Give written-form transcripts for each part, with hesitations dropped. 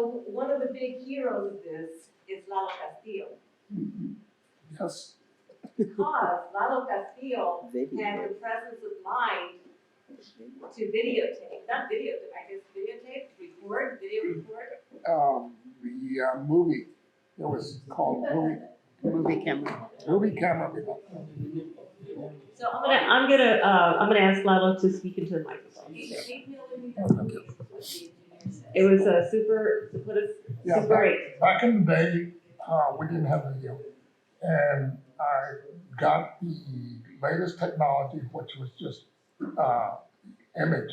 So one of the big heroes of this is Lalo Castillo. Yes. Because Lalo Castillo had the presence of mind to videotape, not videotape, I guess videotape, record, video record. The movie, it was called Movie camera. movie camera. So I'm gonna ask Lalo to speak into the microphone. It was super Yeah, great. back in the day, we didn't have video, and I got the latest technology, which was just image.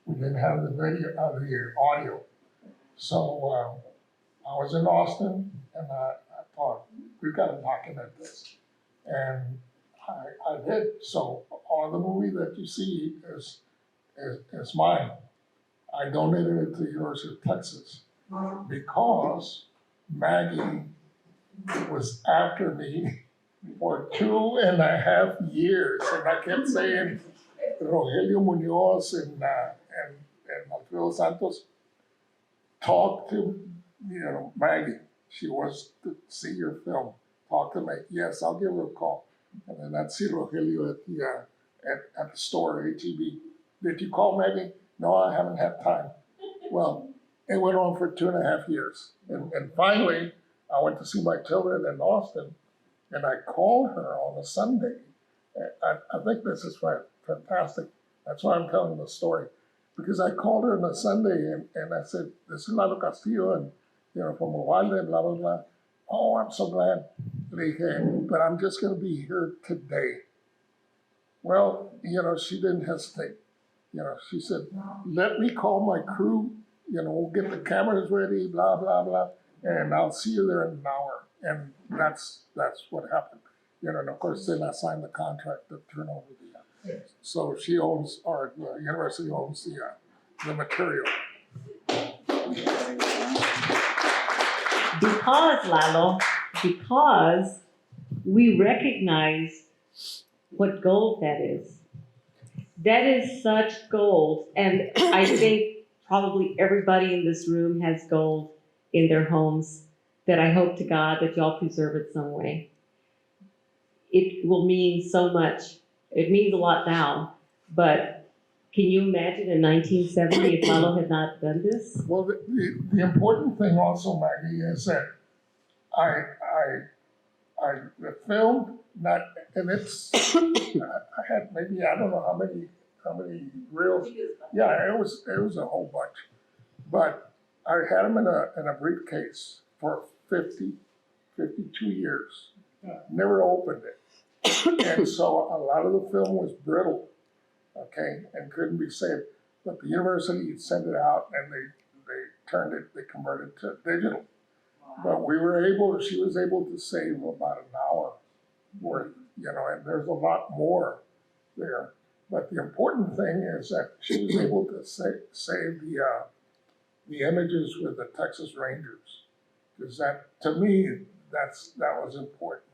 We didn't have the video, the audio. So I was in Austin, and I thought we've got to document this, and I did. So all the movie that you see is mine. I donated it to the University of Texas because Maggie was after me for 2.5 years, and I kept saying, Rogelio Munoz and Alfredo Santos, talk to Maggie. She wants to see your film. Talk to me. Yes, I'll give her a call. And then I'd see Rogelio at the store, HEB. Did you call Maggie? No, I haven't had time. Well, it went on for 2.5 years. And finally, I went to see my children in Austin, and I called her on a Sunday. I think this is fantastic. That's why I'm telling the story. Because I called her on a Sunday, and I said, this is Lalo Castillo, and from Uvalde, blah, blah, blah. Oh, I'm so glad. But I'm just going to be here today. Well, she didn't hesitate. She said, let me call my crew, we'll get the cameras ready, blah, blah, blah, and I'll see you there in an hour. And that's what happened. And of course, then I signed the contract to turn over the, so she owns, or the university owns the material. Because we recognize what gold that is. That is such gold, and I think probably everybody in this room has gold in their homes that I hope to God that y'all preserve it some way. It will mean so much. It means a lot now, but can you imagine in 1970 if Lalo had not done this? Well, the important thing also, Maggie, is that I filmed not, and it's I had maybe I don't know how many reels. Yeah, it was a whole bunch, but I had them in a briefcase for 52 years. Never opened it, and so a lot of the film was brittle, okay, and couldn't be saved. But the university sent it out, and they converted it to digital. But she was able to save about an hour worth, and there's a lot more there. But the important thing is that she was able to save the images with the Texas Rangers. Because that, to me, that was important.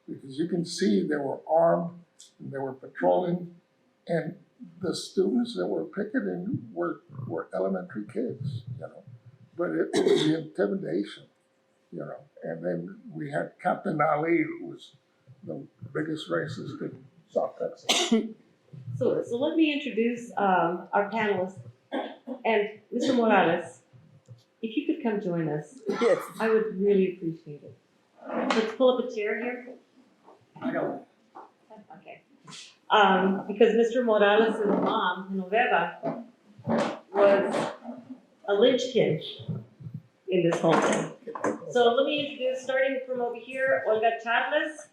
Because you can see they were armed, and they were patrolling, and the students that were picketing were elementary kids, But it was the intimidation. And then we had Captain Ali, who was the biggest racist in South Texas. So let me introduce our panelists. And Mr. Morales, if you could come join us, Yes. I would really appreciate it. Let's pull up a chair here. I know. Okay. Because Mr. Morales' mom, Genoveva, was a linchpin in this whole thing. So let me introduce, starting from over here, Olga Chavez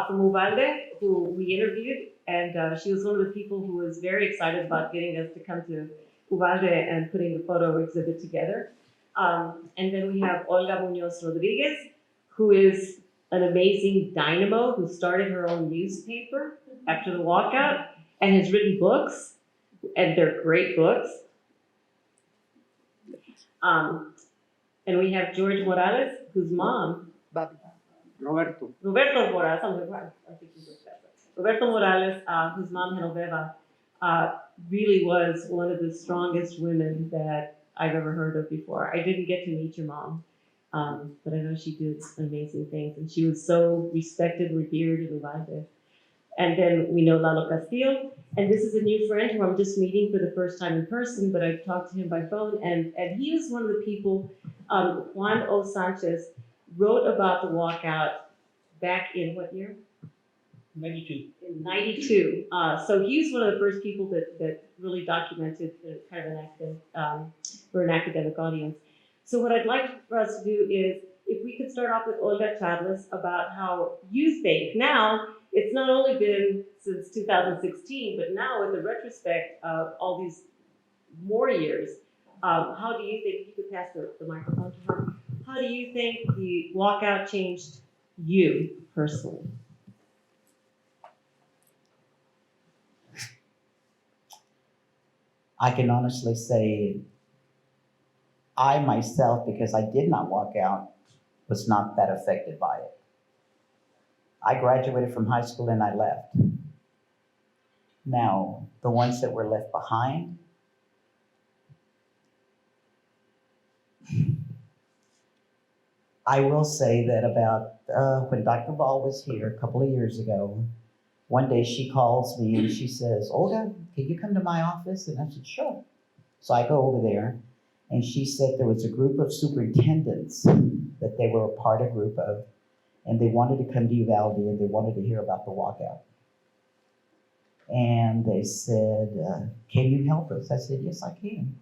from Uvalde, who we interviewed, and she was one of the people who was very excited about getting us to come to Uvalde and putting the photo exhibit together. And then we have Olga Munoz Rodriguez, who is an amazing dynamo who started her own newspaper after the walkout and has written books, and they're great books. And we have George Morales, whose mom, Roberto. Roberto Morales, Roberto Morales, whose mom, Genoveva, really was one of the strongest women that I've ever heard of before. I didn't get to meet your mom, but I know she did amazing things, and she was so respected, revered in Uvalde. And then we know Lalo Castillo, and this is a new friend who I'm just meeting for the first time in person, but I've talked to him by phone, and he was one of the people, Juan O. Sanchez wrote about the walkout back in what year? 92. In 92. So he was one of the first people that really documented kind of an academic, for an academic audience. So what I'd like for us to do is, if we could start off with Olga Chavez about how you think now, it's not only been since 2016, but now with the retrospect of all these more years, how do you think, you could pass the microphone to her, how do you think the walkout changed you personally? I can honestly say I myself, because I did not walk out, was not that affected by it. I graduated from high school and I left. Now, the ones that were left behind, I will say that about when Dr. Ball was here a couple of years ago, one day she calls me and she says, Olga, can you come to my office? And I said, sure. So I go over there, and she said there was a group of superintendents that they were a part of group of, and they wanted to come to Uvalde and they wanted to hear about the walkout. And they said, can you help us? I said, yes, I can.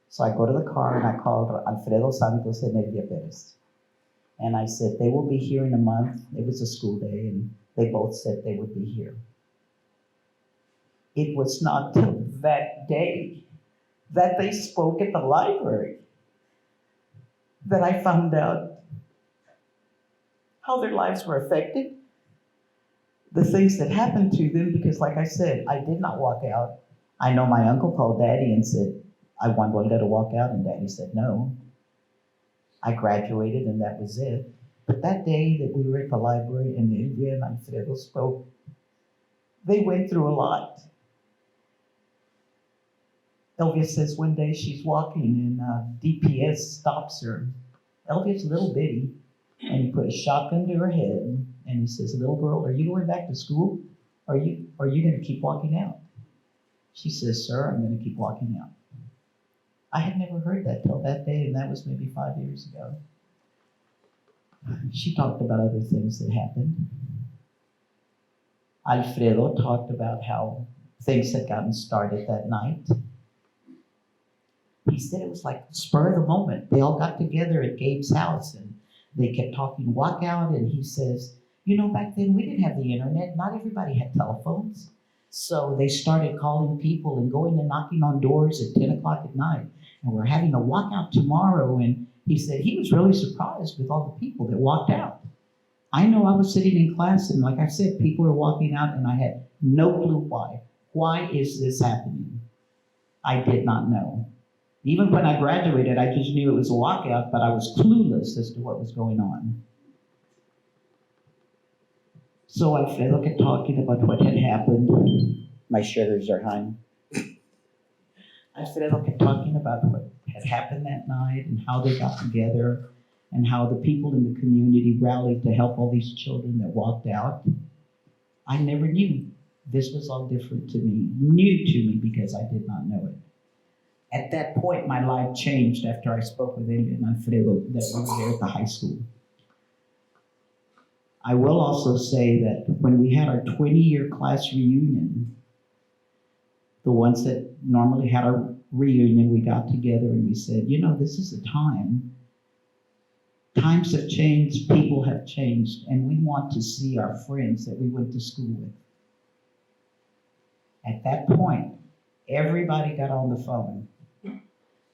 So I go to the car and I called Alfredo Santos and Elia Perez. And I said, they will be here in a month. It was a school day, and they both said they would be here. It was not till that day that they spoke at the library that I found out how their lives were affected, the things that happened to them, because like I said, I did not walk out. I know my uncle called Daddy and said, I want Olga to walk out, and Daddy said no. I graduated and that was it. But that day that we were at the library and Elvia and Alfredo spoke, they went through a lot. Elvia says one day she's walking and DPS stops her. Elvia's little bitty, and he put a shotgun to her head and he says, little girl, are you going back to school? Or are you going to keep walking out? She says, sir, I'm going to keep walking out. I had never heard that till that day, and that was maybe 5 years ago. She talked about other things that happened. Alfredo talked about how things had gotten started that night. He said it was like spur of the moment. They all got together at Gabe's house and they kept talking walkout, and he says, you know, back then we didn't have the internet. Not everybody had telephones. So they started calling people and going and knocking on doors at 10 o'clock at night. And we're having a walkout tomorrow. And he said he was really surprised with all the people that walked out. I know I was sitting in class and like I said, people were walking out and I had no clue why. Why is this happening? I did not know. Even when I graduated, I just knew it was a walkout, but I was clueless as to what was going on. So Alfredo kept talking about what had happened. My sugars are high. Alfredo kept talking about what had happened that night and how they got together and how the people in the community rallied to help all these children that walked out. I never knew. This was all different to me, new to me, because I did not know it. At that point, my life changed after I spoke with Elia and Alfredo that we were there at the high school. I will also say that when we had our 20-year class reunion, the ones that normally had our reunion, we got together and we said, you know, this is a time. Times have changed, people have changed, and we want to see our friends that we went to school with. At that point, everybody got on the phone.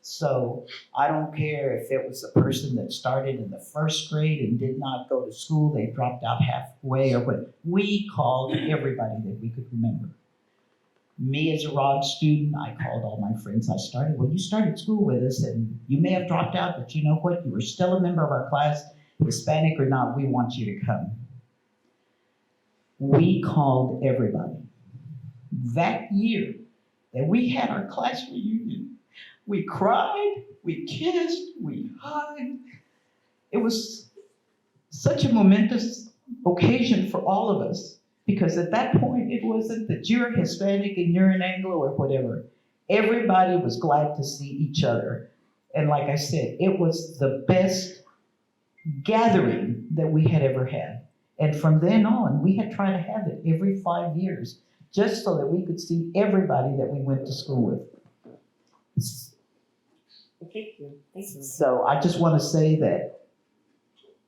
So I don't care if it was a person that started in the first grade and did not go to school, they dropped out halfway or what. We called everybody that we could remember. Me as a ROD student, I called all my friends I started. Well, you started school with us and you may have dropped out, but you know what? You were still a member of our class, Hispanic or not, we want you to come. We called everybody. That year that we had our class reunion, We cried, we kissed, we hugged. It was such a momentous occasion for all of us, because at that point, it wasn't that you're Hispanic and you're an Anglo or whatever. Everybody was glad to see each other. And like I said, it was the best gathering that we had ever had. And from then on, we had tried to have it every 5 years, just so that we could see everybody that we went to school with. Thank you, thank you. So I just want to say that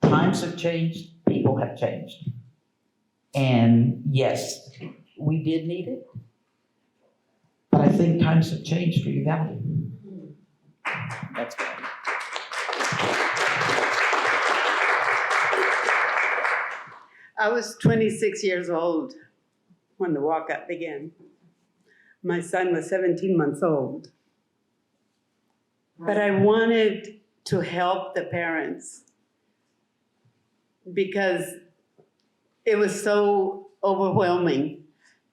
times have changed, people have changed. And yes, we did need it, but I think times have changed for Uvalde. That's good. I was 26 years old when the walkout began. My son was 17 months old. But I wanted to help the parents because it was so overwhelming.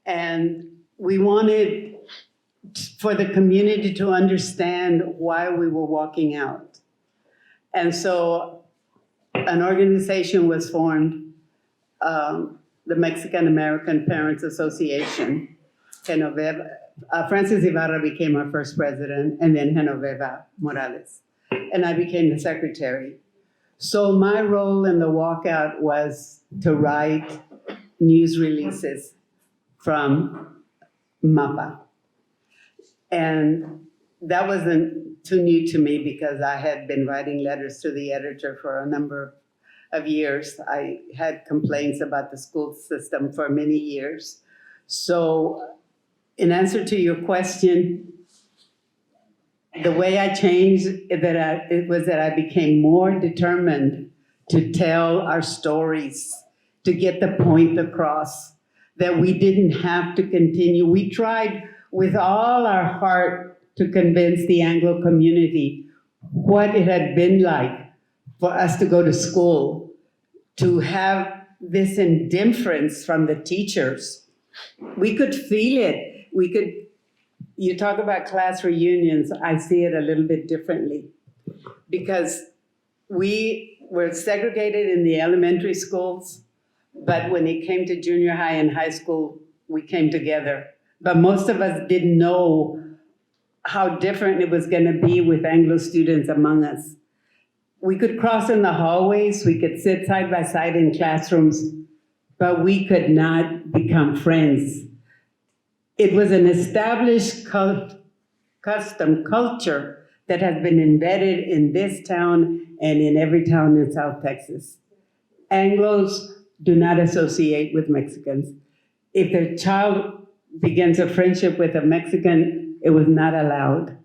And we wanted for the community to understand why we were walking out. And so an organization was formed, the Mexican American Parents Association. Francis Ibarra became our first president, and then Genoveva Morales. And I became the secretary. So my role in the walkout was to write news releases from MAPA. And that wasn't too new to me because I had been writing letters to the editor for a number of years. I had complaints about the school system for many years. So in answer to your question, the way I changed it was that I became more determined to tell our stories, to get the point across, that we didn't have to continue. We tried with all our heart to convince the Anglo community what it had been like for us to go to school, to have this indifference from the teachers. We could feel it. You talk about class reunions, I see it a little bit differently because we were segregated in the elementary schools, but when it came to junior high and high school, we came together. But most of us didn't know how different it was gonna be with Anglo students among us. We could cross in the hallways, we could sit side by side in classrooms, but we could not become friends. It was an established custom culture that has been embedded in this town and in every town in South Texas. Anglos do not associate with Mexicans. If their child begins a friendship with a Mexican, it was not allowed.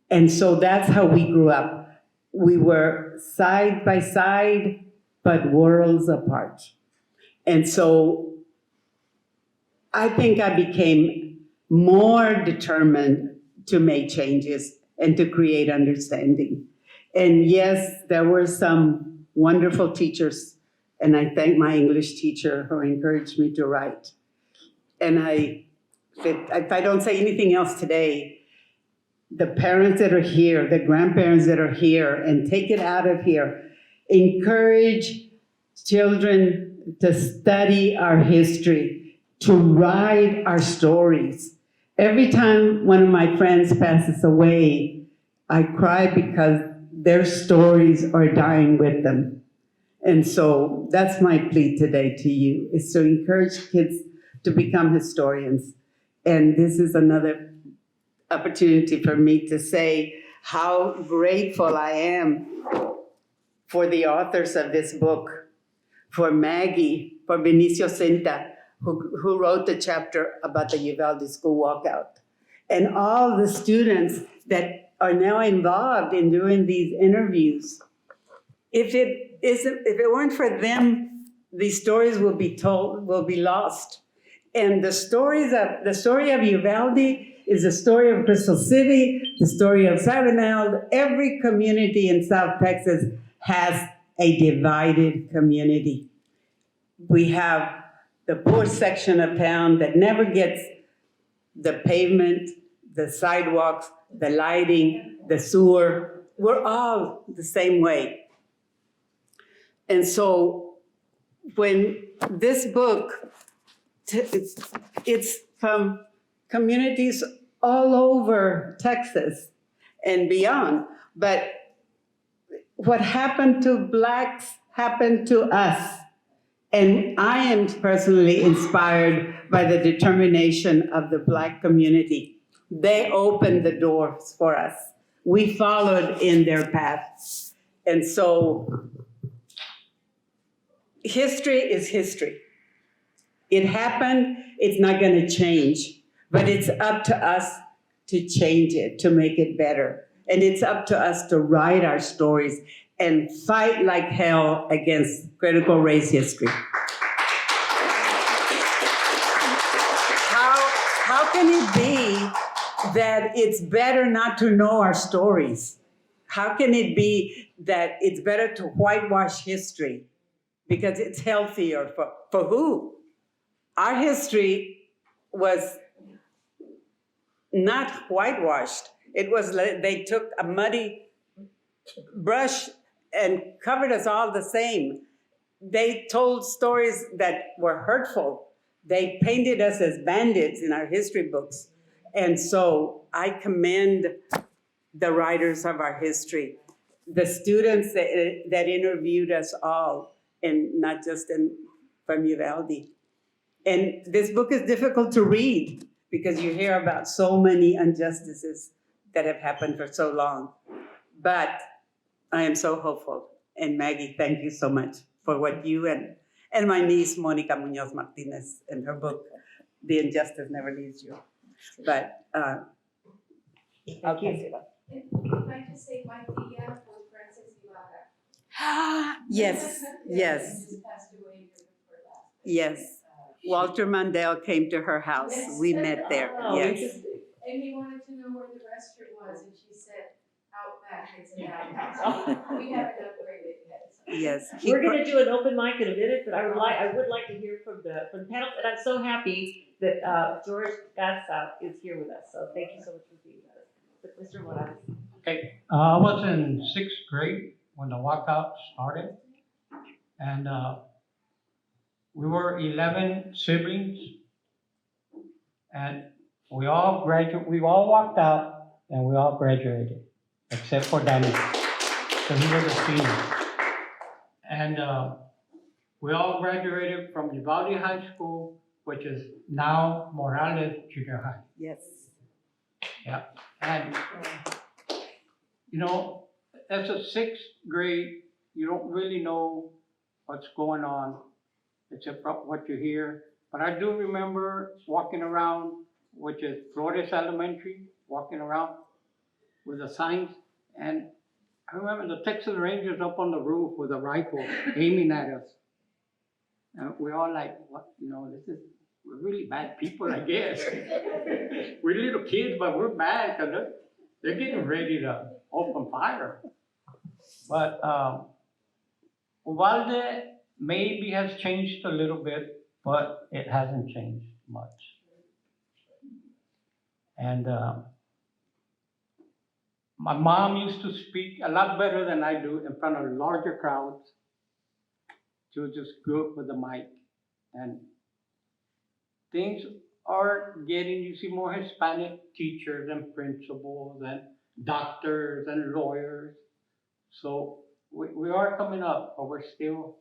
And so that's how we grew up. We were side by side, but worlds apart. And so I think I became more determined to make changes and to create understanding. And yes, there were some wonderful teachers, and I thank my English teacher who encouraged me to write. And if I don't say anything else today, the parents that are here, the grandparents that are here, and take it out of here, encourage children to study our history, to write our stories. Every time one of my friends passes away, I cry because their stories are dying with them. And so that's my plea today to you, is to encourage kids to become historians. And this is another opportunity for me to say how grateful I am for the authors of this book, for Maggie, for Benicio Cinta, who wrote the chapter about the Uvalde school walkout, and all the students that are now involved in doing these interviews. If it weren't for them, these stories will be lost. And the story of Uvalde is the story of Crystal City, the story of Sabinal. Every community in South Texas has a divided community. We have the poor section of town that never gets the pavement the sidewalks, the lighting, the sewer, we're all the same way. And so when this book, it's from communities all over Texas and beyond, but what happened to Blacks happened to us. And I am personally inspired by the determination of the Black community. They opened the doors for us. We followed in their paths. And so history is history. It happened, it's not gonna change, but it's up to us to change it, to make it better. And it's up to us to write our stories and fight like hell against critical race history. How can it be that it's better not to know our stories? How can it be that it's better to whitewash history because it's healthier for who? Our history was not whitewashed. It was, they took a muddy brush and covered us all the same. They told stories that were hurtful. They painted us as bandits in our history books. And so I commend the writers of our history, the students that interviewed us all, and not just from Uvalde. And this book is difficult to read because you hear about so many injustices that have happened for so long. But I am so hopeful. And Maggie, thank you so much for what you and my niece, Monica Munoz Martinez, and her book, The Injustice Never Leaves You. But, okay. If I just say my tia was Frances Ibarra. Yes, yes, Just passed away before last. yes. Walter Mandel came to her house. Yes. We met there, Oh, yes. interesting. And he wanted to know where the restroom was, and she said, out back, it's an outhouse. We haven't upgraded yet. So. Yes. We're gonna do an open mic in a minute, but I would like to hear from the panel, and I'm so happy that George Gassau is here with us. So thank you so much for being with us. But Mr. Morales. Okay, I was in 6th grade when the walkout started. And we were 11 siblings. And we all walked out and we all graduated, except for Danny, because he was a senior. And we all graduated from Uvalde High School, which is now Morales Junior High. Yes. Yeah, and you know, as a 6th grade, you don't really know what's going on, except for what you hear. But I do remember walking around, which is Flores Elementary, walking around with the signs, and I remember the Texas Rangers up on the roof with a rifle aiming at us. And we're all like, what, you know, we're really bad people, I guess. We're little kids, but we're bad because they're getting ready to open fire. But Uvalde maybe has changed a little bit, but it hasn't changed much. And my mom used to speak a lot better than I do in front of larger crowds. She was just good with the mic. And things are getting, you see more Hispanic teachers and principals and doctors and lawyers. So we are coming up, but we're still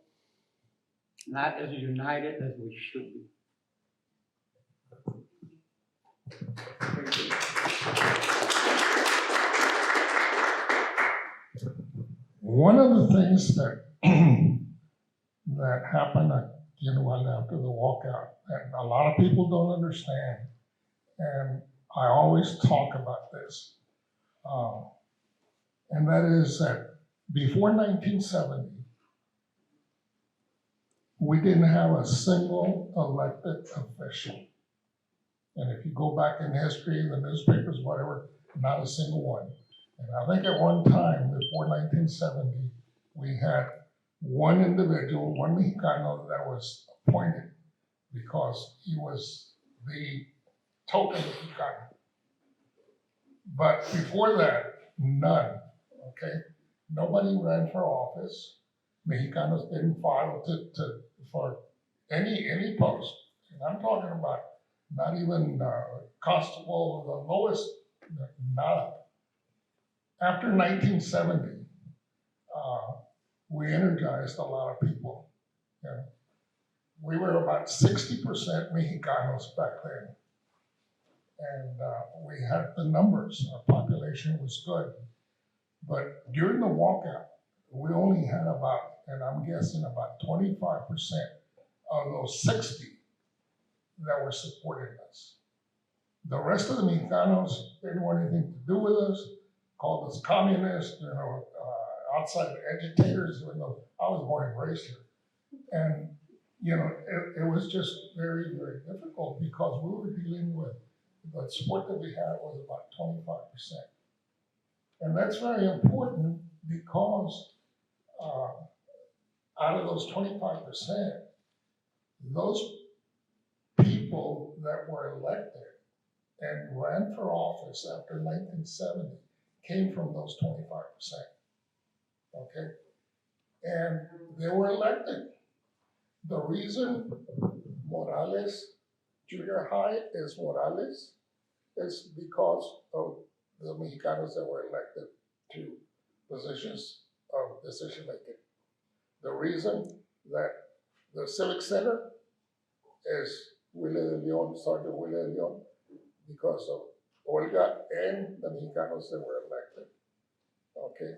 not as united as we should be. One of the things that that happened at Uvalde after the walkout, and a lot of people don't understand, and I always talk about this, and that is that before 1970, we didn't have a single elected official. And if you go back in history, the newspapers, whatever, not a single one. And I think at one time, before 1970, we had one individual, one Mexicano that was appointed because he was the token Mexicano. But before that, none, okay? Nobody ran for office. Mexicanos didn't file for any post. And I'm talking about not even constable, the lowest, nada. After 1970, we energized a lot of people. You know? We were about 60% Mexicanos back then. And we had the numbers, our population was good. But during the walkout, we only had about, and I'm guessing about 25% of those 60 that were supporting us. The rest of the Mexicanos didn't want anything to do with us, called us communists, outside agitators, even though I was born and raised here. And, it was just very, very difficult because we were dealing with, the support that we had was about 25%. And that's very important because out of those 25%, those people that were elected and ran for office after 1970 came from those 25%. Okay? And they were elected. The reason Morales Junior High is Morales is because of the Mexicanos that were elected to positions of decision making. The reason that the Civic Center is Willie de Leon, Sergeant Willie de Leon, because of Olga and the Mexicanos that were elected. Okay?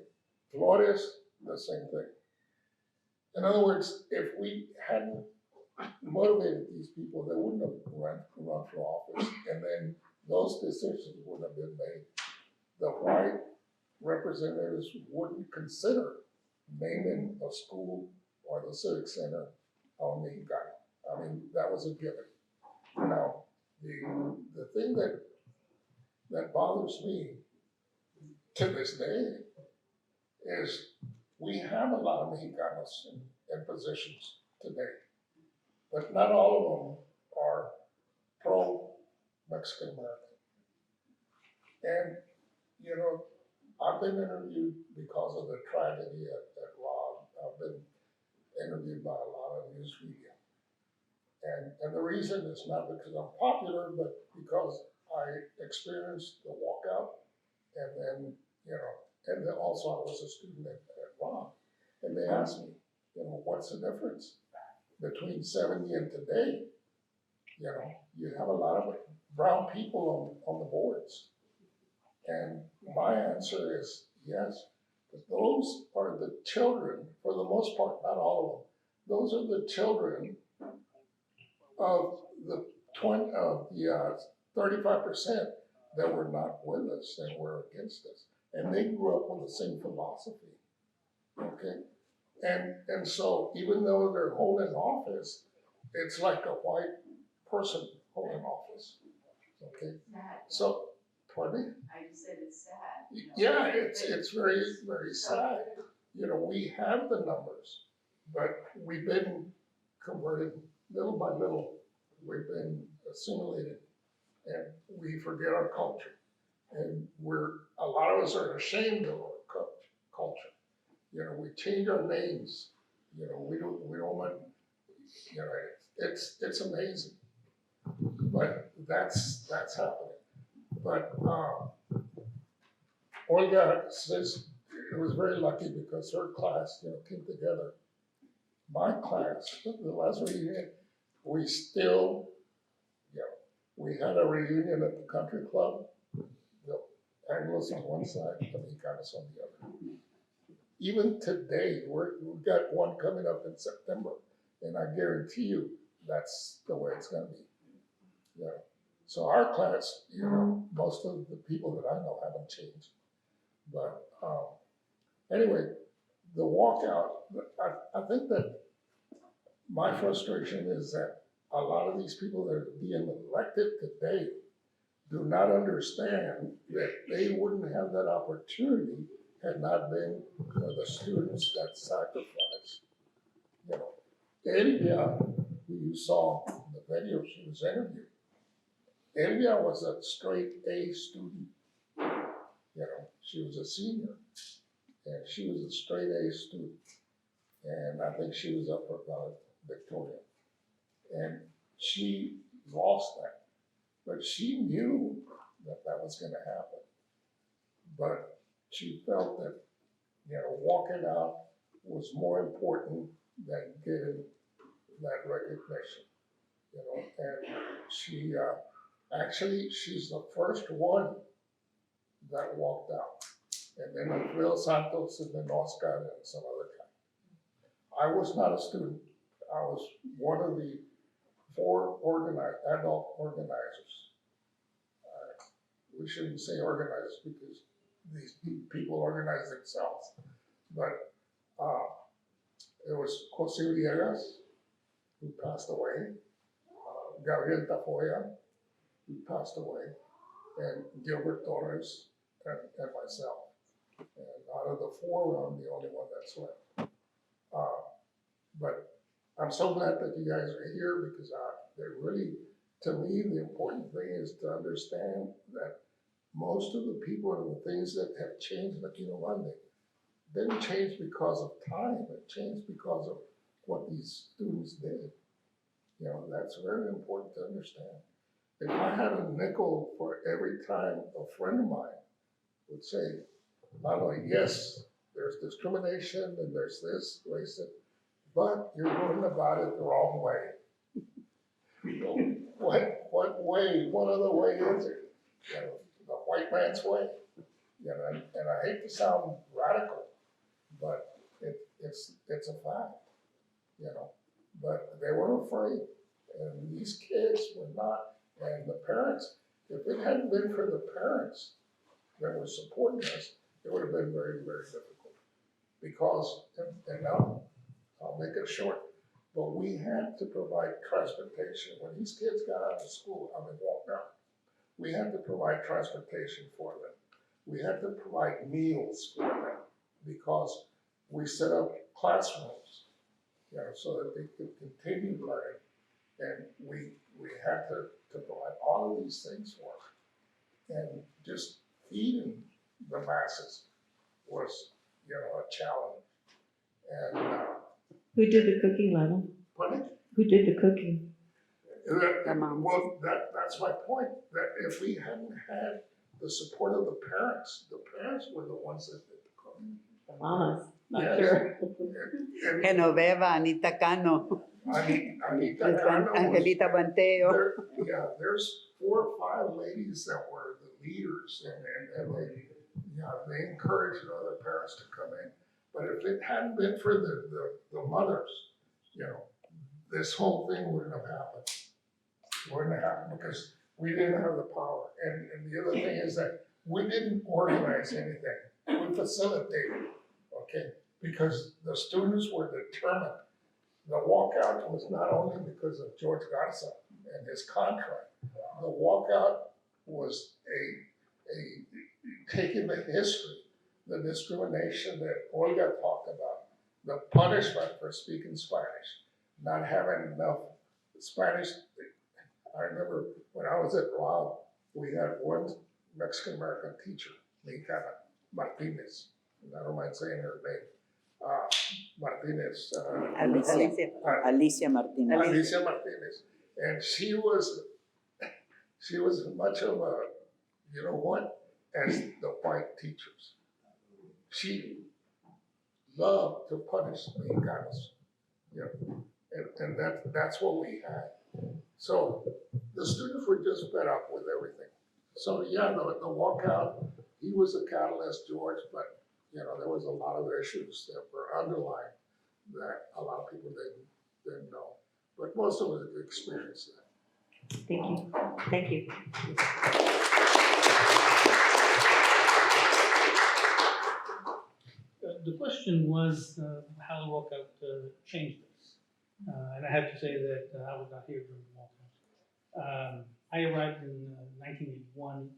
Flores, the same thing. In other words, if we hadn't motivated these people, they wouldn't have run for office, and then those decisions wouldn't have been made. The white representatives wouldn't consider naming a school or the Civic Center on Mexicano. I mean, that was a given. Now, the thing that bothers me to this day is we have a lot of Mexicanos in positions today, but not all of them are pro-Mexican American. And, I've been interviewed because of the tragedy at Rob. I've been interviewed by a lot of news media. And the reason is not because I'm popular, but because I experienced the walkout, and then, and then also I was a student at Rob. And they asked me, what's the difference between 70 and today? You have a lot of brown people on the boards. And my answer is yes, but those are the children, for the most part, not all of them. Those are the children of the 35% that were not with us and were against us. And they grew up with the same philosophy. Okay? And so even though they're holding office, it's like a white person holding office. Okay? Sad. So, pardon me? I just said it's sad. Yeah, it's very, very sad. We have the numbers, but we've been converted little by little. We've been assimilated, and we forget our culture. And a lot of us are ashamed of our culture. We change our names. We don't want, it's amazing. But that's happening. But Olga says it was very lucky because her class, came together. My class, the last reunion, we still, we had a reunion at the country club. The Anglos on one side, the Mexicanos on the other. Even today, we've got one coming up in September, and I guarantee you that's the way it's going to be. So our class, most of the people that I know haven't changed. But anyway, the walkout, I think that my frustration is that a lot of these people that are being elected today do not understand that they wouldn't have that opportunity had not been for the students that sacrificed. Elvia, who you saw in the video, she was interviewed. Elvia was a straight A student. she was a senior, and she was a straight A student. And I think she was up for Victoria. And she lost that, but she knew that that was gonna happen. But she felt that, walking out was more important than getting that recognition, and she, actually, she's the first one that walked out. And then Will Santos and then Oscar and some other guy. I was not a student. I was one of the 4 adult organizers. We shouldn't say organizers because these people organize themselves. But it was Jose Villegas, who passed away, Gabriel Tafoya, who passed away, and Gilbert Torres, and myself. And out of the 4, I'm the only one that's left. But I'm so glad that you guys are here because they're really, to me, the important thing is to understand that most of the people and the things that have changed in Uvalde didn't change because of time. It changed because of what these students did. That's very important to understand. If I had a nickel for every time a friend of mine would say, not only, yes, there's discrimination and there's this, racism, but you're going about it the wrong way. What way? What other way is it? The white man's way. And I hate to sound radical, but it's a fact. But they were afraid, and these kids were not. And the parents, if it hadn't been for the parents that were supporting us, it would have been very, very difficult. Because, and now I'll make it short, but we had to provide transportation. When these kids got out of school, walked out, we had to provide transportation for them. We had to provide meals for them because we set up classrooms, so that they could continue learning. And we had to provide all of these things for them. And just feeding the masses was, a challenge. And Who did the cooking, Lionel? pardon? Who did the cooking? Well, that's my point, that if we hadn't had the support of the parents were the ones that did the cooking. The mamas, I'm Yes. sure. And Genoveva, Anita Cano, Anita Cano was- Angelita Banteo. There's 4 or 5 ladies that were the leaders, and they encouraged other parents to come in. But if it hadn't been for the mothers, this whole thing wouldn't have happened. Wouldn't have happened because we didn't have the power. And the other thing is that we didn't organize anything. We facilitated, okay? Because the students were determined. The walkout was not only because of George Garza and his contract. The walkout was a taking the history, the discrimination that Olga talked about, the punishment for speaking Spanish, not having enough Spanish. I remember when I was at Rob, we had one Mexican-American teacher, Mexicana, Martinez, and I don't mind saying her name, Martinez. Alicia Martinez. Alicia Martinez. And she was as much of a, as the white teachers. She loved to punish Mexicanos, and that's what we had. So the students were just fed up with everything. So the walkout, he was a catalyst, George, but there was a lot of issues that were underlying that a lot of people didn't know. But most of us experienced that. Thank you. Thank you. The question was how the walkout changed us. And I have to say that I was not here during the walkout. I arrived in 1981,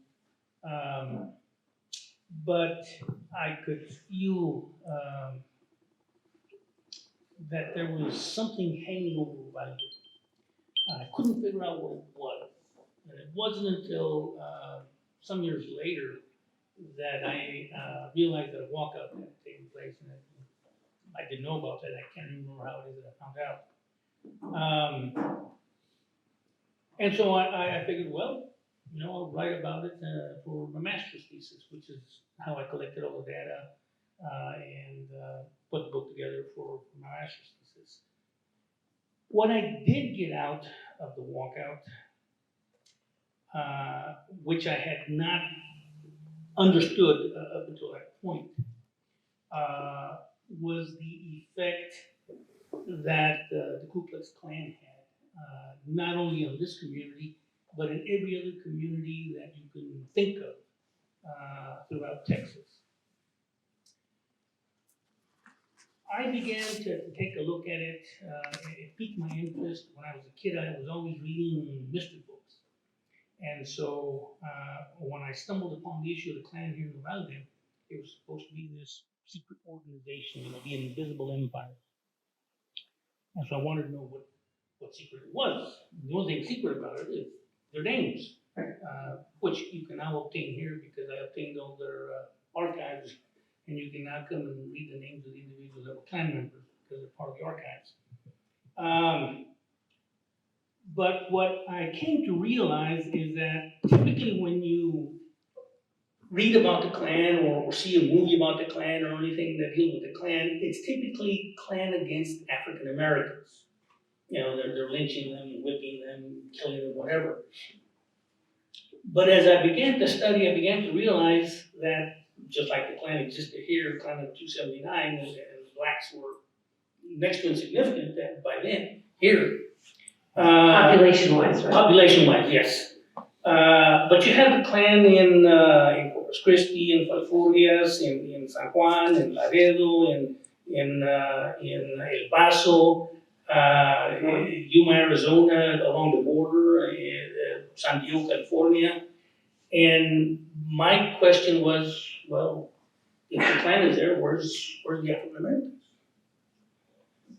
but I could feel that there was something hanging over Uvalde. I couldn't figure out what it was. And it wasn't until some years later that I realized that a walkout had taken place, and I didn't know about that. I can't remember how it is that I found out. And so I figured, well, I'll write about it for my master's thesis, which is how I collected all the data and put the book together for my master's thesis. What I did get out of the walkout, which I had not understood up until that point, was the effect that the Ku Klux Klan had, not only on this community, but in every other community that you can think of throughout Texas. I began to take a look at it. It piqued my interest. When I was a kid, I was always reading mystery books. And so when I stumbled upon the issue of the Klan here in Uvalde, it was supposed to be this secret organization, the Invisible Empire. And so I wanted to know what secret it was. The only thing secret about it is their names, which you can now obtain here because I obtained all their archives, and you can now come and read the names of the individuals that were Klan members because they're part of the archives. But what I came to realize is that typically when you read about the Klan or see a movie about the Klan or anything that deals with the Klan, it's typically Klan against African Americans. They're lynching them, whipping them, killing them, whatever. But as I began to study, I began to realize that just like the Klan existed here, Klan of 279, and blacks were next to insignificant by then, here. Population-wise, right? Population-wise, yes. But you have the Klan in Corpus Christi, in Falfurrias, in San Juan, in Laredo, in El Paso, Yuma, Arizona, along the border, San Diego, California. And my question was, well, if the Klan is there, where's the African Americans?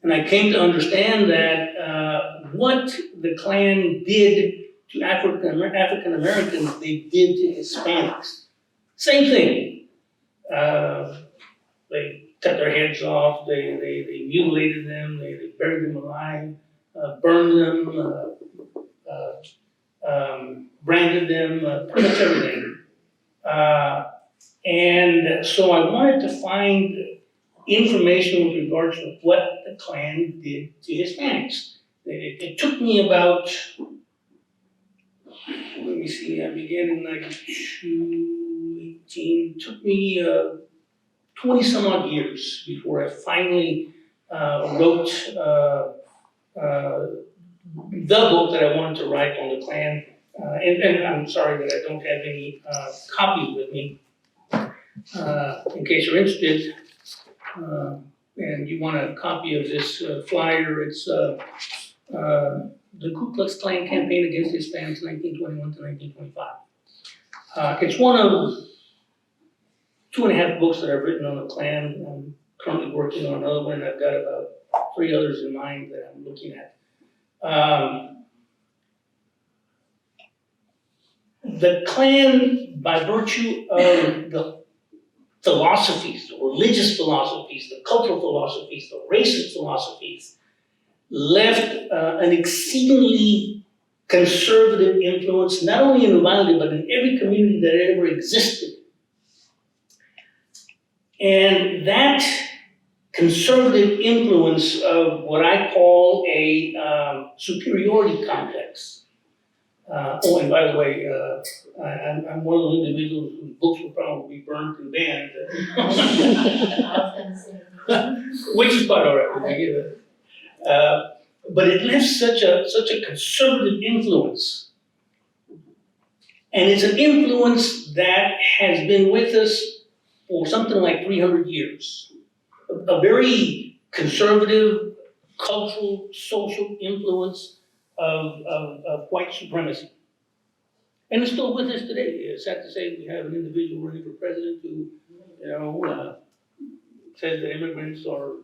And I came to understand that what the Klan did to African Americans, they did to Hispanics. Same thing. They cut their heads off, they mutilated them, they buried them alive, burned them, branded them, pretty much everything. And so I wanted to find information with regards to what the Klan did to Hispanics. It took me about, let me see, I began in 1918. It took me 20 some odd years before I finally wrote the book that I wanted to write on the Klan. And I'm sorry that I don't have any copies with me. In case you're interested, and you want a copy of this flyer, it's the Ku Klux Klan Campaign Against Hispanics, 1921 to 1925. It's one of 2.5 books that I've written on the Klan. I'm currently working on another one. I've got about 3 others in mind that I'm looking at. The Klan, by virtue of the philosophies, the religious philosophies, the cultural philosophies, the racist philosophies, left an exceedingly conservative influence, not only in Uvalde, but in every community that ever existed. And that conservative influence of what I call a superiority complex. Oh, and by the way, I'm one of those individuals whose books will probably be burned and banned. Which is quite all right. But it left such a conservative influence. And it's an influence that has been with us for something like 300 years. A very conservative, cultural, social influence of white supremacy. And it's still with us today. It's sad to say we have an individual running for president who, says that immigrants are,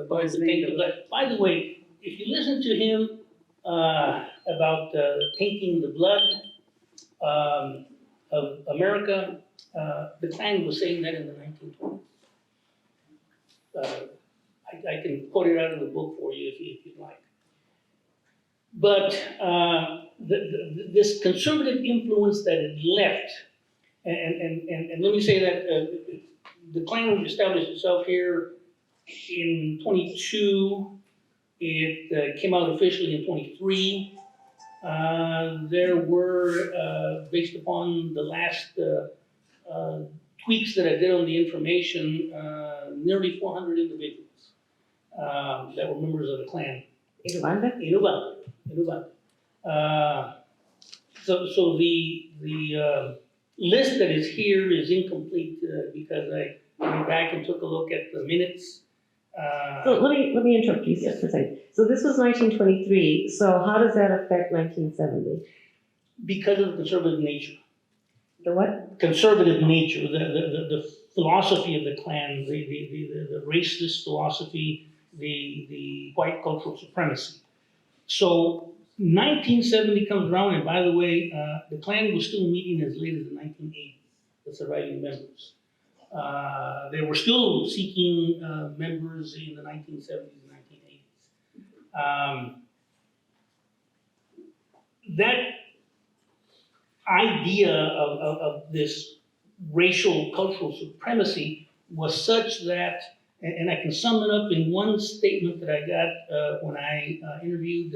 going to take the blood. By the way, if you listen to him about tainting the blood of America. The Klan was saying that in the 1920s. I can quote it out of the book for you if you'd like. But this conservative influence that had left, and let me say that the Klan established itself here in 22. It came out officially in 23. There were, based upon the last tweaks that I did on the information, nearly 400 individuals that were members of the Klan. In Uvalde? In Uvalde. So the list that is here is incomplete because I went back and took a look at the minutes. So let me interrupt you just for a second. So this was 1923, so how does that affect 1970? Because of the conservative nature. The what? Conservative nature, the philosophy of the Klan, the racist philosophy, the white cultural supremacy. So 1970 comes around, and by the way, the Klan was still meeting as late as the 1980s, the surviving members. They were still seeking members in the 1970s and 1980s. That idea of this racial cultural supremacy was such that, and I can sum it up in one statement that I got when I interviewed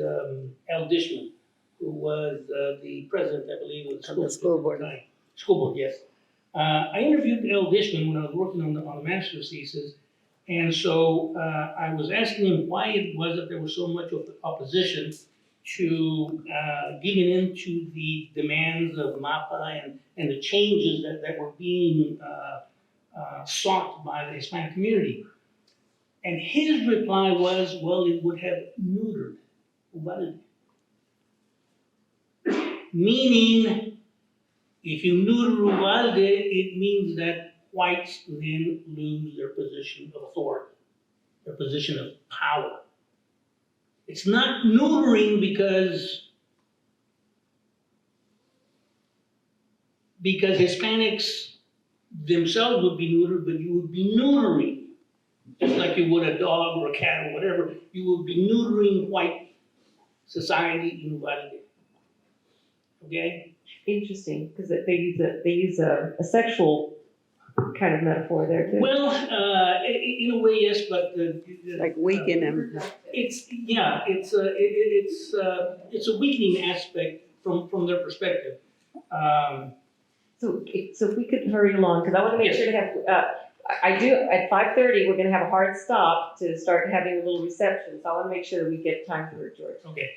Al Dishman, who was the president, I believe, of the school board. School board, yes. I interviewed Al Dishman when I was working on the master's thesis, and so I was asking him why it was that there was so much of opposition to giving into the demands of MAPA and the changes that were being sought by the Hispanic community. And his reply was, well, it would have neutered Uvalde. Meaning, if you neuter Uvalde, it means that whites then lose their position of authority, their position of power. It's not neutering because Hispanics themselves would be neutered, but you would be neutering, just like you would a dog or a cat or whatever. You would be neutering white society in Uvalde. Okay? Interesting, because they use a sexual kind of metaphor there too. Well, in a way, yes, but Like weaken them. it's a weakening aspect from their perspective. So if we could hurry along, because I want to make Yes. sure to have, at 5:30, we're gonna have a hard stop to start having a little reception, so I want to make sure that we get time for it, George. Okay.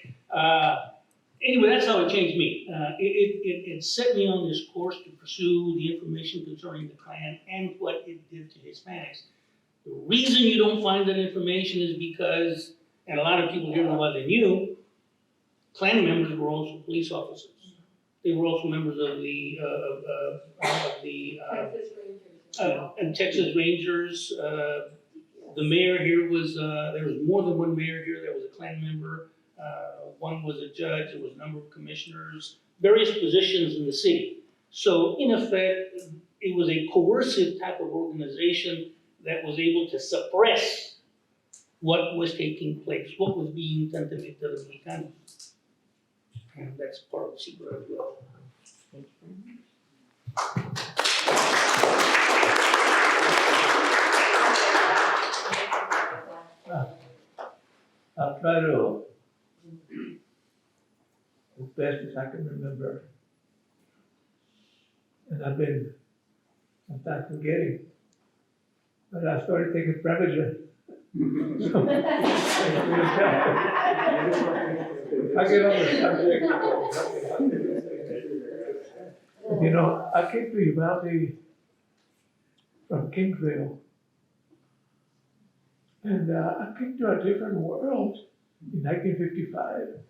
Anyway, that's how it changed me. It set me on this course to pursue the information concerning the Klan and what it did to Hispanics. The reason you don't find that information is because, and a lot of people here know what they knew, Klan members were also police officers. They were also members of the Texas Rangers. The mayor here was, there was more than one mayor here that was a Klan member. One was a judge, there was a number of commissioners, various positions in the city. So in effect, it was a coercive type of organization that was able to suppress what was taking place, what was being done to the Mexicanos. And that's part of the secret as well. I'll try to, as best as I can remember. And I've been sometimes forgetting. But I started taking Prevagen. I get on the subject. You know, I came to Uvalde from Kingsville. And I came to a different world in 1955.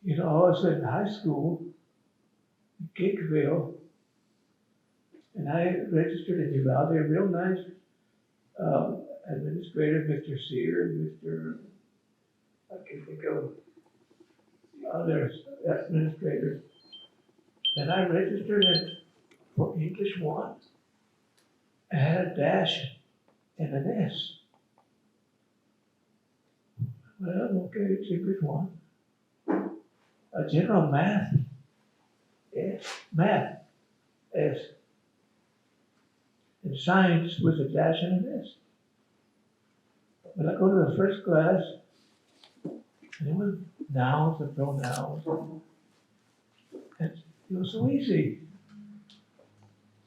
You know, I was in high school in Kingsville, and I registered in Uvalde, a real nice administrator, Mr. Sear, and Mr. I can think of other administrators. and I registered in for English 1. I had a dash and an S. Well, okay, it's English 1. A general math, S, math, S. And science was a dash and an S. When I go to the first class, and it was nouns and pronouns, and it was so easy.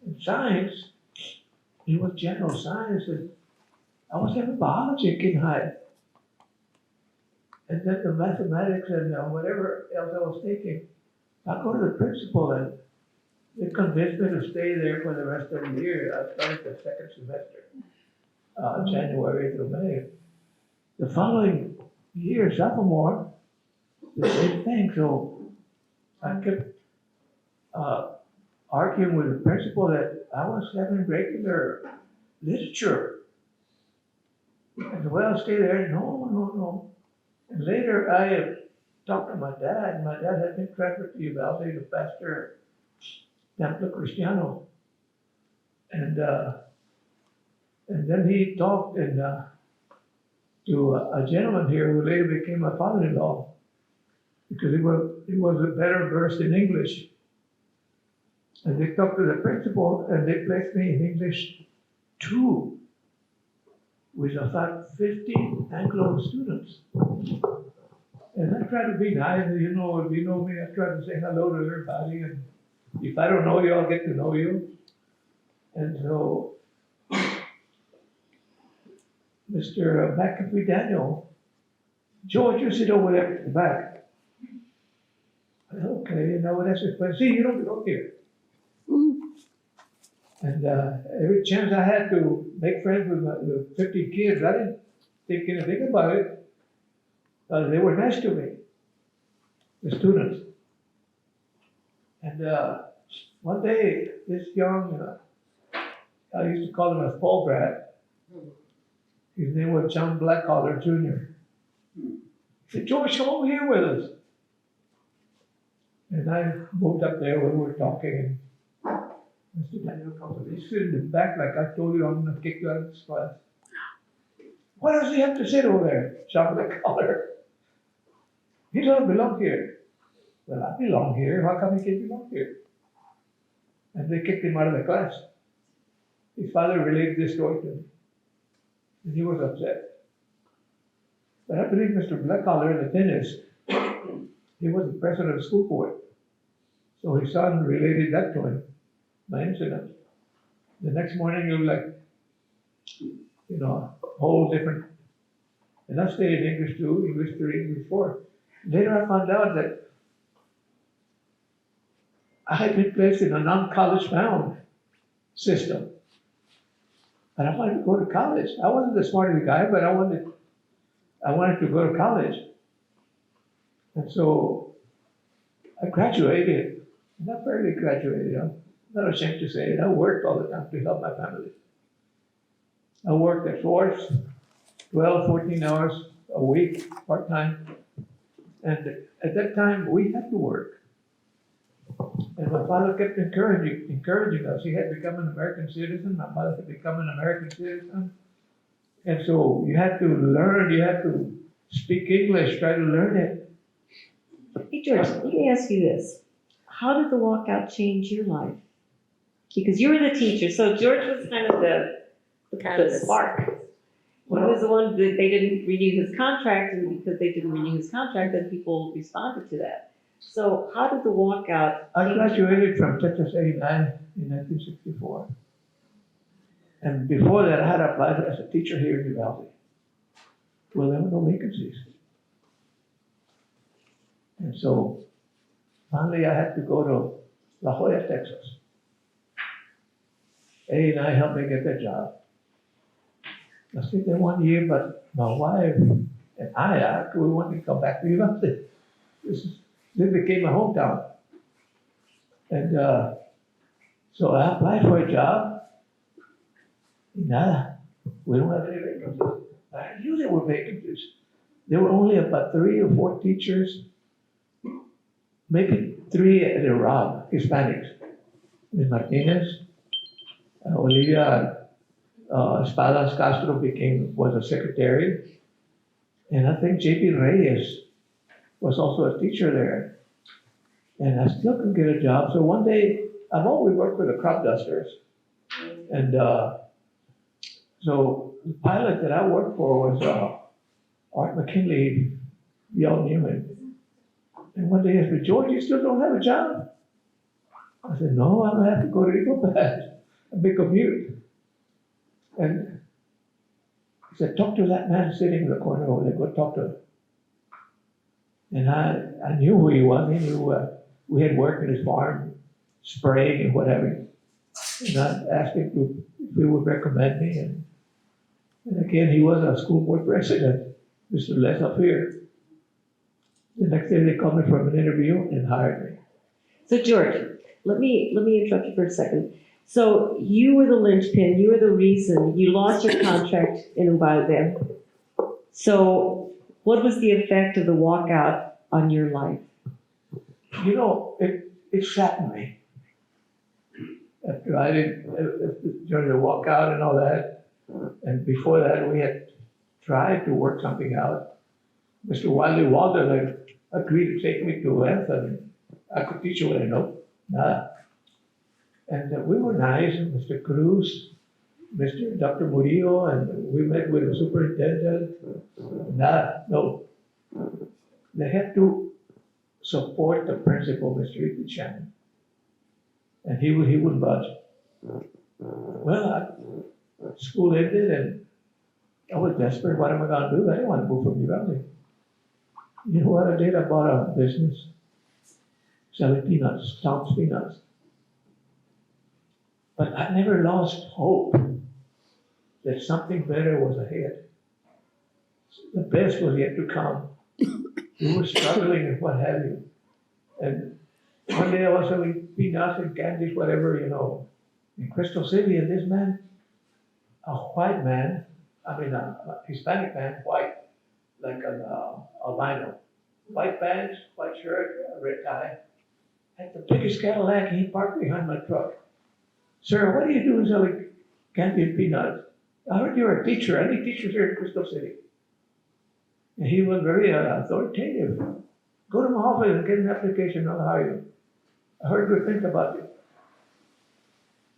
In science, it was general science, and I was having biology in kin high. And then the mathematics and whatever else I was taking, I go to the principal and they convinced me to stay there for the rest of the year. I started the second semester, January through May. The following year, sophomore, the same thing. So I kept arguing with the principal that I was having regular literature. And well, stay there. No. And later I talked to my dad, and my dad had been transferred to Uvalde, the pastor Templo Cristiano. And then he talked to a gentleman here who later became my father-in-law, because he was better versed in English. And they talked to the principal, and they placed me in English 2, with about 50 Anglo students. And I try to be nice, if you know me, I try to say hello to everybody, and if I don't know you, I'll get to know you. And so, Mr. McAfee Daniel, George, you sit over there at the back. Okay, and I would ask this question, see, you don't belong here. And every chance I had to make friends with the 50 kids, I didn't think anything about it. They were nice to me, the students. And one day, this young, I used to call him a spoil brat. His name was John Blackcollar Jr. He said, George, come over here with us. And I moved up there when we were talking, and Mr. Daniel comes over. He stood in the back like I told you I'm going to kick you out of this class. Why does he have to sit over there, John Blackcollar? He doesn't belong here. Well, I belong here. How come he can't belong here? And they kicked him out of the class. His father related this story to me, and he was upset. But I believe Mr. Blackcollar, the dentist, he was the president of the school board. So his son related that to him, my incident. The next morning, it was like, a whole different. And I stayed in English 2, English 3, English 4. Later I found out that I had been placed in a non-college bound system. And I wanted to go to college. I wasn't the smartest guy, but I wanted to go to college. And so I graduated. Not barely graduated. I'm not ashamed to say it. I worked all the time to help my family. I worked at Force, 12, 14 hours a week, part-time. And at that time, we had to work. And my father kept encouraging us. He had become an American citizen. My mother had become an American citizen. And so you had to learn, you had to speak English, try to learn it. Hey, George, let me ask you this. How did the walkout change your life? Because you were the teacher, so George was kind of the spark. He was the one that they didn't renew his contract, and because they didn't renew his contract, then people responded to that. So how did the walkout I change? graduated from Texas A&M in 1964. And before that, I had applied as a teacher here in Uvalde. Well, there were no vacancies. And so finally I had to go to La Joya, Texas. A&I helped me get that job. I stayed there 1 year, but my wife and I we wanted to come back to Uvalde. This became my hometown. And so I applied for a job. Nada. We don't have any vacancies. I knew there were vacancies. There were only about 3 or 4 teachers maybe 3 at a rob, Hispanics. Ms. Martinez, Olivia Espadas Castro was a secretary. And I think J.P. Reyes was also a teacher there. And I still couldn't get a job. So one day, I've always worked with the crop dusters. And so the pilot that I worked for was Art McKinley, y'all knew him. And one day he said, George, you still don't have a job? I said, no, I'm gonna have to go to Eagle Pass, a big commute. And he said, talk to that man sitting in the corner over there, go talk to him. And I knew who he was. He knew we had worked in his farm, spraying and whatever. And I asked him if he would recommend me. And again, he was a school board president, Mr. Les up here. The next day they called me for an interview and hired me. So George, let me interrupt you for a second. So you were the linchpin, you were the reason you lost your contract in Uvalde. So what was the effect of the walkout on your life? You know, it saddened me. After during the walkout and all that, and before that, we had tried to work something out. Mr. Walden agreed to take me to Anthony. I could teach you what I know. And we were nice, and Mr. Cruz, Dr. Murillo, and we met with the superintendent. No. They had to support the principal, Mr. Ethan Shannon. And he wouldn't budge. Well, school ended, and I was desperate. What am I going to do? I didn't want to move from Uvalde. You know what I did? I bought a business selling peanuts, Tom's Peanuts. But I never lost hope that something better was ahead. The best was yet to come. We were struggling and what have you. And one day I was selling peanuts and candies, whatever, in Crystal City, and this man, a white man, a Hispanic man, white, like an albino, white pants, white shirt, red tie, had the biggest Cadillac, and he parked behind my truck. Sir, what are you doing selling candy and peanuts? I heard you're a teacher. I need teachers here in Crystal City. And he was very authoritative. Go to my office and get an application, I'll hire you. I heard good things about you.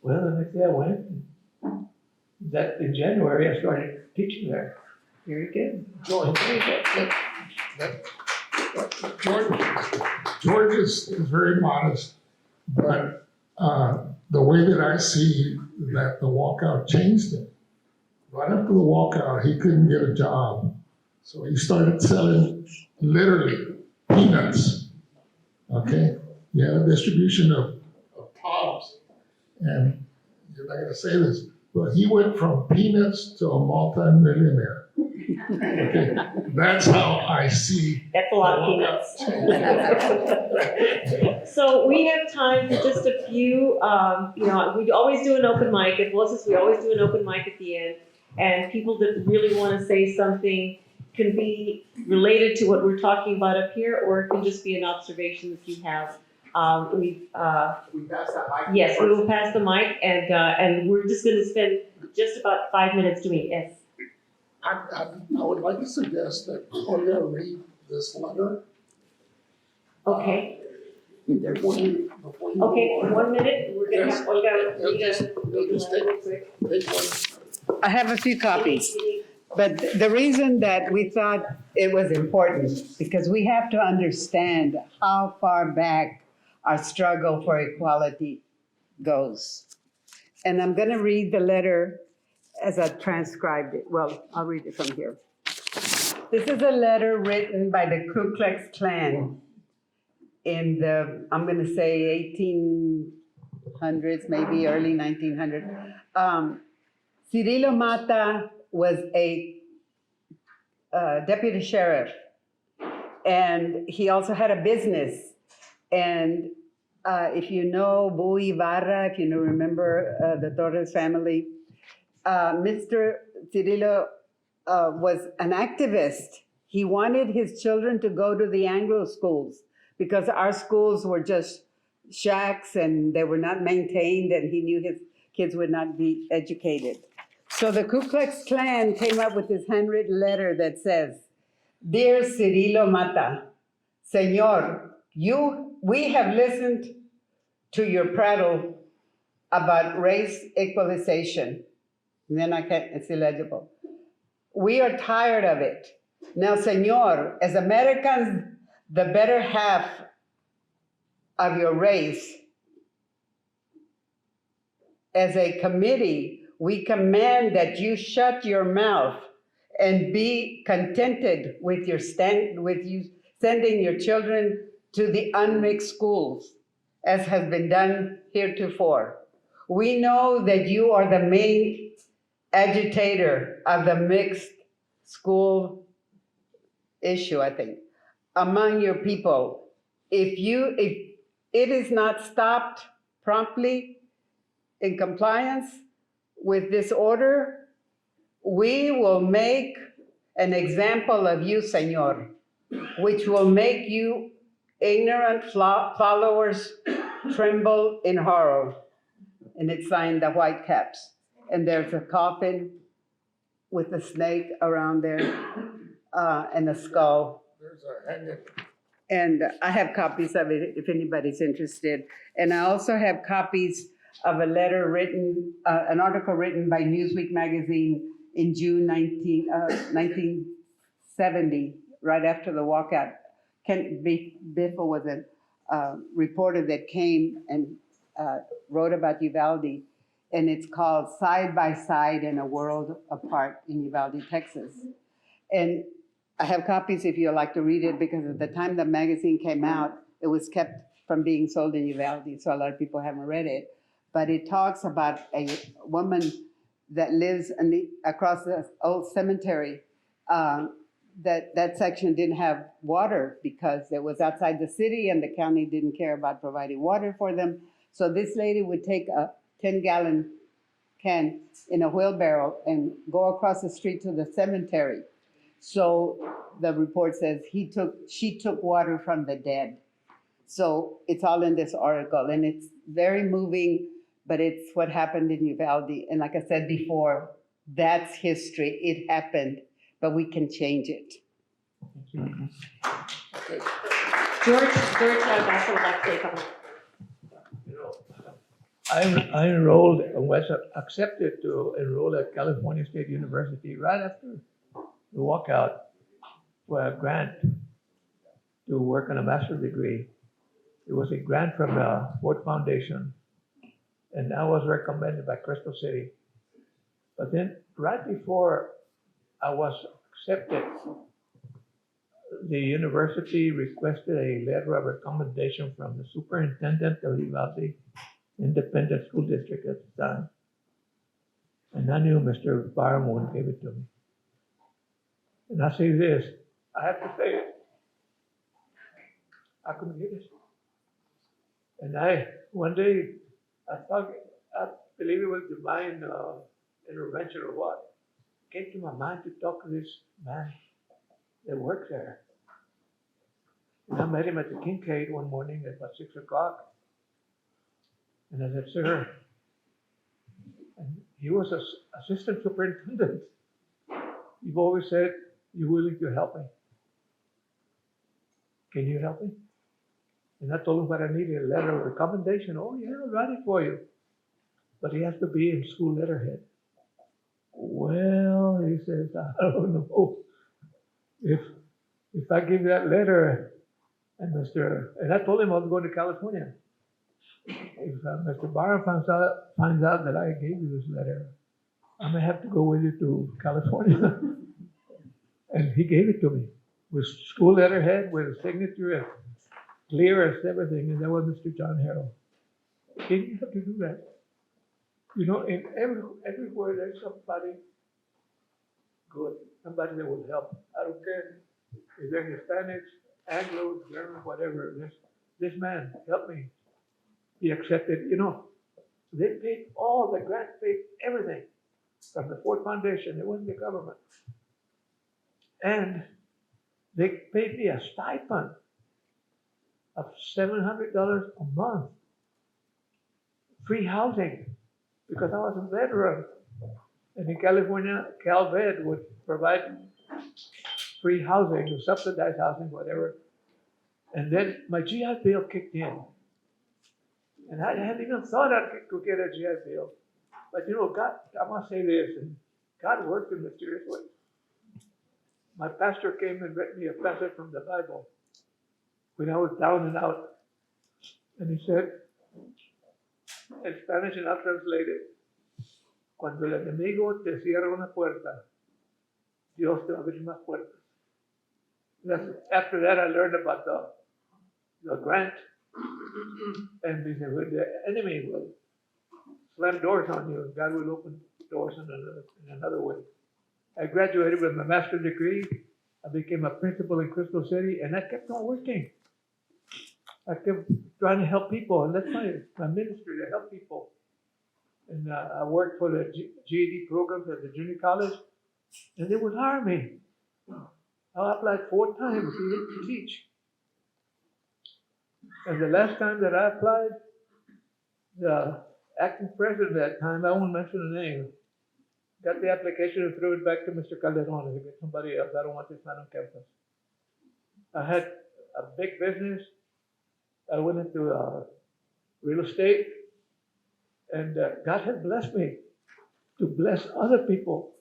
Well, the next day I went. That in January I started teaching there. Here again. George is very modest, but the way that I see that the walkout changed him. Right after the walkout, he couldn't get a job. So he started selling literally peanuts. Okay? He had a distribution of pods. And you're not gonna say this, but he went from peanuts to a multi-millionaire. Okay? That's how I see. That's a lot of peanuts. So we have time for just a few, we always do an open mic. At Voces, we always do an open mic at the end. And people that really want to say something can be related to what we're talking about up here, or it can just be an observation that you have. We pass that mic. Yes, we will pass the mic, and we're just going to spend just about 5 minutes doing it. Yes. I would like to suggest that Olga read this letter. Okay. Before you Okay, 1 minute. We're going to have Olga read Just letter real quick. take one. I have a few copies. But the reason that we thought it was important, because we have to understand how far back our struggle for equality goes. And I'm gonna read the letter as I transcribed it. Well, I'll read it from here. This is a letter written by the Ku Klux Klan in the, I'm gonna say 1800s, maybe early 1900s. Cirilo Mata was a deputy sheriff, and he also had a business. And if you know Boo Ibarra, if you remember the Torres family, Mr. Cirilo was an activist. He wanted his children to go to the Anglo schools because our schools were just shacks and they were not maintained, and he knew his kids would not be educated. So the Ku Klux Klan came up with this handwritten letter that says, "Dear Cirilo Mata, Señor, we have listened to your prattle about race equalization." And then it's illegible. "We are tired of it. Now, Señor, as Americans, the better half of your race, as a committee, we command that you shut your mouth and be contented with you sending your children to the unmixed schools, as has been done heretofore. We know that you are the main agitator of the mixed school issue, I think, among your people. If it is not stopped promptly in compliance with this order, we will make an example of you, Señor, which will make you ignorant followers tremble in horror." And it's signed the White Caps. And there's a coffin with a snake around there and a skull. There's a hanging. And I have copies of it if anybody's interested. And I also have copies of a letter written, an article written by Newsweek magazine in June 1970, right after the walkout. Kent Biffle was a reporter that came and wrote about Uvalde, and it's called "Side by Side in a World Apart" in Uvalde, Texas. And I have copies if you'd like to read it, because at the time the magazine came out, it was kept from being sold in Uvalde, so a lot of people haven't read it. But it talks about a woman that lives across the old cemetery. That section didn't have water because it was outside the city and the county didn't care about providing water for them. So this lady would take a 10-gallon can in a wheelbarrow and go across the street to the cemetery. So the report says she took water from the dead. So it's all in this article, and it's very moving, but it's what happened in Uvalde. And like I said before, that's history. It happened, but we can change it. George also would like to say something. You know, I enrolled and was accepted to enroll at California State University right after the walkout for a grant to work on a master's degree. It was a grant from the Ford Foundation, and I was recommended by Crystal City. But then right before I was accepted, the university requested a letter of recommendation from the superintendent of the Uvalde Independent School District at the time. And I knew Mr. Barmore gave it to me. And I say this, I have to say it. I couldn't get it. And one day, I believe it was divine intervention or what, came to my mind to talk to this man that works there. And I met him at the Kincaid one morning at about 6 o'clock. And I said, "Sir," and he was an assistant superintendent. "You've always said you're willing to help me. Can you help me?" And I told him what I needed, a letter of recommendation. "Oh yeah, I'll write it for you. But he has to be in school letterhead." "Well," he says, "I don't know. If I give that letter and I told him I was going to California. If Mr. Barr finds out that I gave you this letter, I may have to go with you to California." And he gave it to me with school letterhead, with a signature as clear as everything. And that was Mr. John Harrell. You have to do that. You know, in everywhere there's somebody good, somebody that will help. I don't care if they're Hispanics, Anglos, German, whatever. This man helped me. He accepted, you know, they paid the grant paid everything from the Ford Foundation. It wasn't the government. And they paid me a stipend of $700 a month. Free housing, because I was a veteran. And in California, CalVed would provide free housing, or subsidized housing, whatever. And then my GI Bill kicked in. And I hadn't even thought I could get a GI Bill. But you know, God, I must say this, and God worked in mysterious ways. My pastor came and read me a passage from the Bible when I was down and out. And he said, in Spanish, and I'll translate it, cuando el enemigo te cierra una puerta, Dios te va a abrir más puertas. After that, I learned about the grant. And he said, well, the enemy will slam doors on you, and God will open doors in another way. I graduated with my master's degree. I became a principal in Crystal City, and I kept on working. I kept trying to help people, and that's my ministry, to help people. And I worked for the GED programs at the junior college, and they would hire me. I applied 4 times to teach. And the last time that I applied, the acting president at that time, I won't mention the name, got the application and threw it back to Mr. Calderon and get somebody else. I don't want this man on campus. I had a big business. I went into real estate, and God had blessed me to bless other people.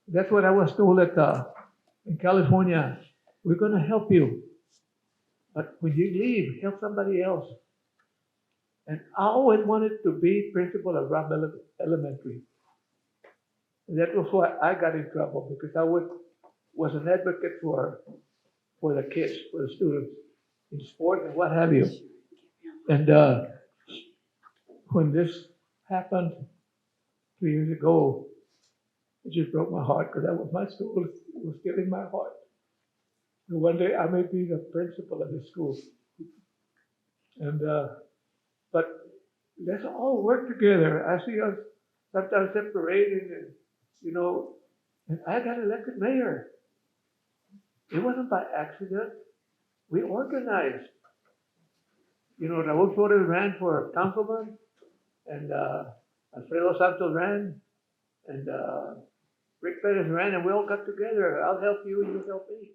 That's what I was told in California. We're going to help you, but when you leave, help somebody else. And I always wanted to be principal of Roundtable Elementary. And that was why I got in trouble, because I was an advocate for the kids, for the students, in sport and what have you. And when this happened 3 years ago, it just broke my heart, because that was my school. It was still in my heart. And one day I may be the principal of this school. And but let's all work together. I see us sometimes separating, and you know, and I got elected mayor. It wasn't by accident. We organized. You know, Raul Flores ran for councilman, and Alfredo Santos ran, and Rick Perez ran, and we all got together. I'll help you, and you help me.